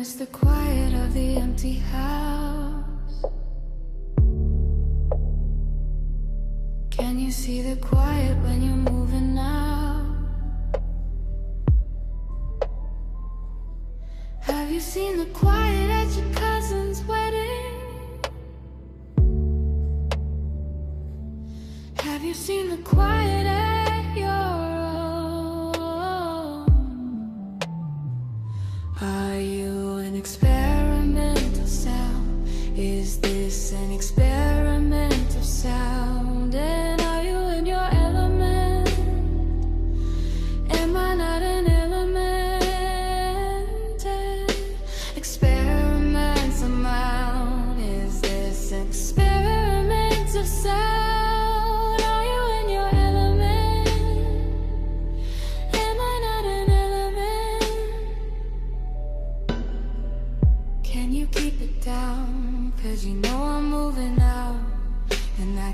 miss the quiet of the empty house. Can you see the quiet when you're moving out? Have you seen the quiet at your cousin's wedding? Have you seen the quiet at your own? Are you an experimental sound? Is this an experimental sound? And are you in your element? Am I not an element? And experiments amount. Is this an experimental sound? Are you in your element? Am I not an element? Can you keep it down? 'Cause you know I'm moving